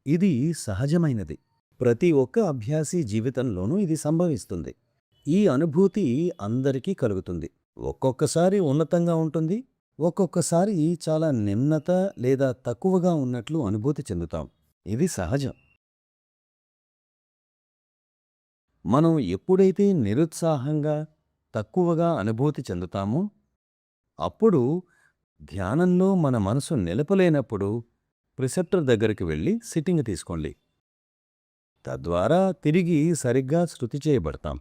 ఇది సహజమైనది. ప్రతి ఒక్క అభ్యాసి జీవితంలోనూ ఇది సంభవిస్తుంది. ఈ అనుభూతి అందరికీ కలుగుతుంది. ఒక్కొక్కసారి ఉన్నతంగా ఉంటుంది, ఒక్కొక్కసారి చాలా నిమ్నత లేదా తక్కువగా ఉన్నట్లు అనుభూతి చెందుతాం. ఇది సహజం. మనం ఎప్పుడైతే నిరుత్సాహంగా, తక్కువగా అనుభూతి చెందుతామో, అప్పుడు ధ్యానంలో మన మనసు నిలపలేనప్పుడు ప్రిసెప్టర్ దగ్గరికి వెళ్ళి సిట్టింగ్ తీసుకోండి. తద్వారా తిరిగి సరిగ్గా శృతి చేయబడతాం.